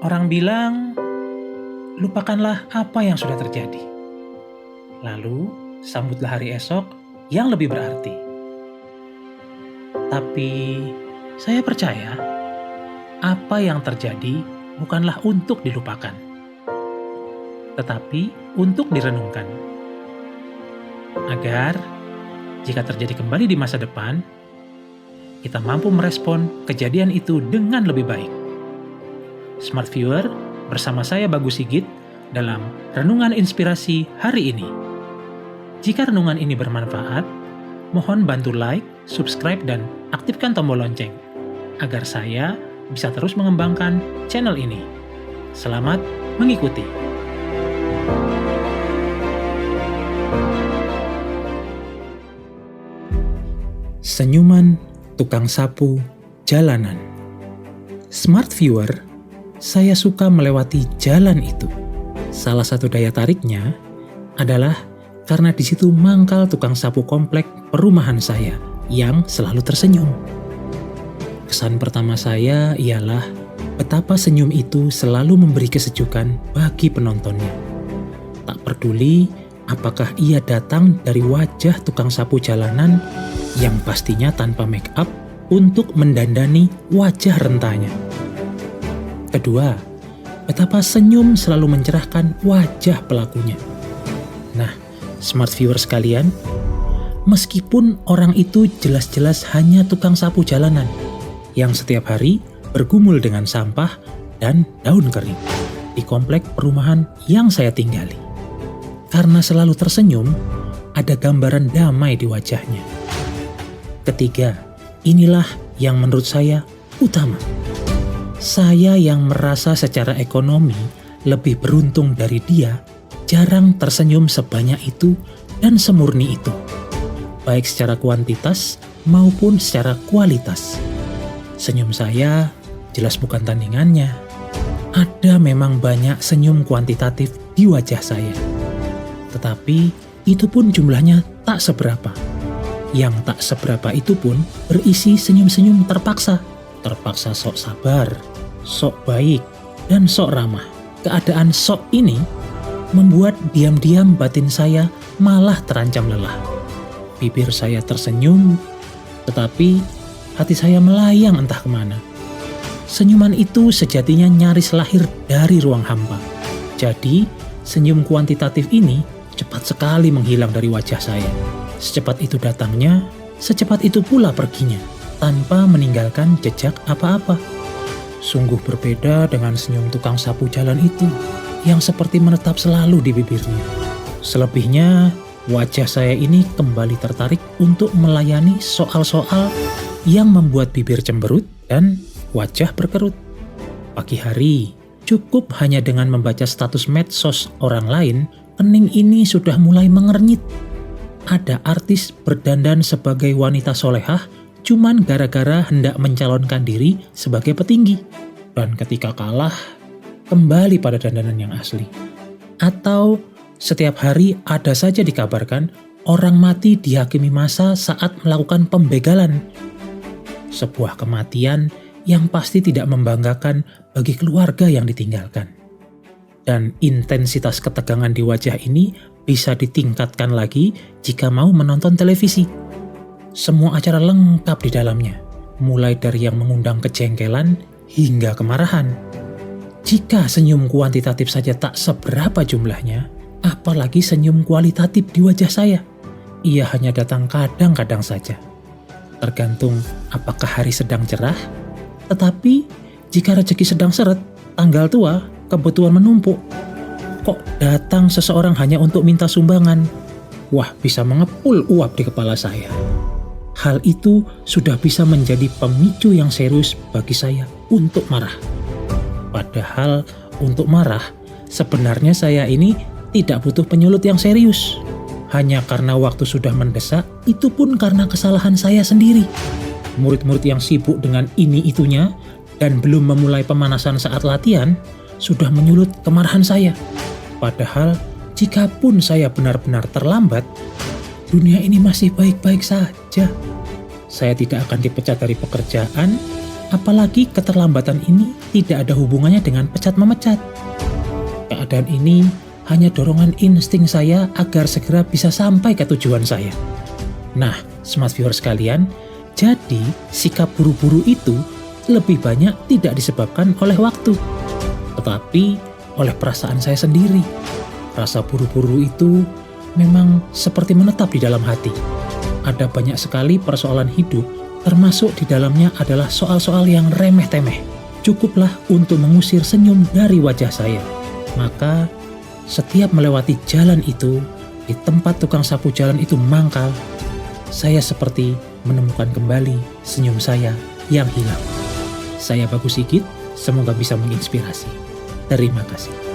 Orang bilang, lupakanlah apa yang sudah terjadi. Lalu, sambutlah hari esok yang lebih berarti. Tapi, saya percaya, apa yang terjadi bukanlah untuk dilupakan, tetapi untuk direnungkan. Agar, jika terjadi kembali di masa depan, kita mampu merespon kejadian itu dengan lebih baik. Smart Viewer, bersama saya Bagus Sigit dalam Renungan Inspirasi hari ini. Jika renungan ini bermanfaat, mohon bantu like, subscribe, dan aktifkan tombol lonceng agar saya bisa terus mengembangkan channel ini. Selamat mengikuti. Senyuman tukang sapu jalanan. Smart Viewer, saya suka melewati jalan itu. Salah satu daya tariknya adalah karena di situ mangkal tukang sapu komplek perumahan saya yang selalu tersenyum. Kesan pertama saya ialah betapa senyum itu selalu memberi kesejukan bagi penontonnya. Tak peduli apakah ia datang dari wajah tukang sapu jalanan yang pastinya tanpa make up untuk mendandani wajah rentanya. Kedua, betapa senyum selalu mencerahkan wajah pelakunya. Nah, Smart Viewer sekalian, meskipun orang itu jelas-jelas hanya tukang sapu jalanan yang setiap hari bergumul dengan sampah dan daun kering di komplek perumahan yang saya tinggali. Karena selalu tersenyum, ada gambaran damai di wajahnya. Ketiga, inilah yang menurut saya utama. Saya yang merasa secara ekonomi lebih beruntung dari dia, jarang tersenyum sebanyak itu dan semurni itu, baik secara kuantitas maupun secara kualitas. Senyum saya jelas bukan tandingannya. Ada memang banyak senyum kuantitatif di wajah saya, tetapi itu pun jumlahnya tak seberapa. Yang tak seberapa itu pun berisi senyum-senyum terpaksa sok sabar, sok baik, dan sok ramah. Keadaan sok ini membuat diam-diam batin saya malah terancam lelah. Bibir saya tersenyum, tetapi hati saya melayang entah kemana. Senyuman itu sejatinya nyaris lahir dari ruang hampa. Jadi, senyum kuantitatif ini cepat sekali menghilang dari wajah saya. Secepat itu datangnya, secepat itu pula perginya, tanpa meninggalkan jejak apa-apa. Sungguh berbeda dengan senyum tukang sapu jalan itu, yang seperti menetap selalu di bibirnya. Selebihnya, wajah saya ini kembali tertarik untuk melayani soal-soal yang membuat bibir cemberut dan wajah berkerut. Pagi hari, cukup hanya dengan membaca status medsos orang lain, kening ini sudah mulai mengernyit. Ada artis berdandan sebagai wanita solehah cuman gara-gara hendak mencalonkan diri sebagai petinggi. Dan ketika kalah, kembali pada dandanan yang asli. Atau setiap hari ada saja dikabarkan orang mati dihakimi massa saat melakukan pembegalan. Sebuah kematian yang pasti tidak membanggakan bagi keluarga yang ditinggalkan. Dan intensitas ketegangan di wajah ini bisa ditingkatkan lagi jika mau menonton televisi. Semua acara lengkap di dalamnya, mulai dari yang mengundang kejengkelan hingga kemarahan. Jika senyum kuantitatif saja tak seberapa jumlahnya, apalagi senyum kualitatif di wajah saya. Ia hanya datang kadang-kadang saja. Tergantung apakah hari sedang cerah, tetapi jika rezeki sedang seret, tanggal tua, kebutuhan menumpuk. Kok datang seseorang hanya untuk minta sumbangan? Wah, bisa mengepul uap di kepala saya. Hal itu sudah bisa menjadi pemicu yang serius bagi saya untuk marah. Padahal untuk marah, sebenarnya saya ini tidak butuh penyulut yang serius. Hanya karena waktu sudah mendesak, itu pun karena kesalahan saya sendiri. Murid-murid yang sibuk dengan ini-itunya dan belum memulai pemanasan saat latihan, sudah menyulut kemarahan saya. Padahal, jikapun saya benar-benar terlambat, dunia ini masih baik-baik saja. Saya tidak akan dipecat dari pekerjaan, Apalagi keterlambatan ini tidak ada hubungannya dengan pecat-memecat. Keadaan ini hanya dorongan insting saya agar segera bisa sampai ke tujuan saya. Nah, smart viewer sekalian, jadi sikap buru-buru itu lebih banyak tidak disebabkan oleh waktu, tetapi oleh perasaan saya sendiri. Rasa buru-buru itu memang seperti menetap di dalam hati. Ada banyak sekali persoalan hidup, termasuk di dalamnya adalah soal-soal yang remeh-temeh. Cukuplah untuk mengusir senyum dari wajah saya. Maka, setiap melewati jalan itu, di tempat tukang sapu jalan itu mangkal, saya seperti menemukan kembali senyum saya yang hilang. Saya Bagus Sigit, semoga bisa menginspirasi. Terima kasih.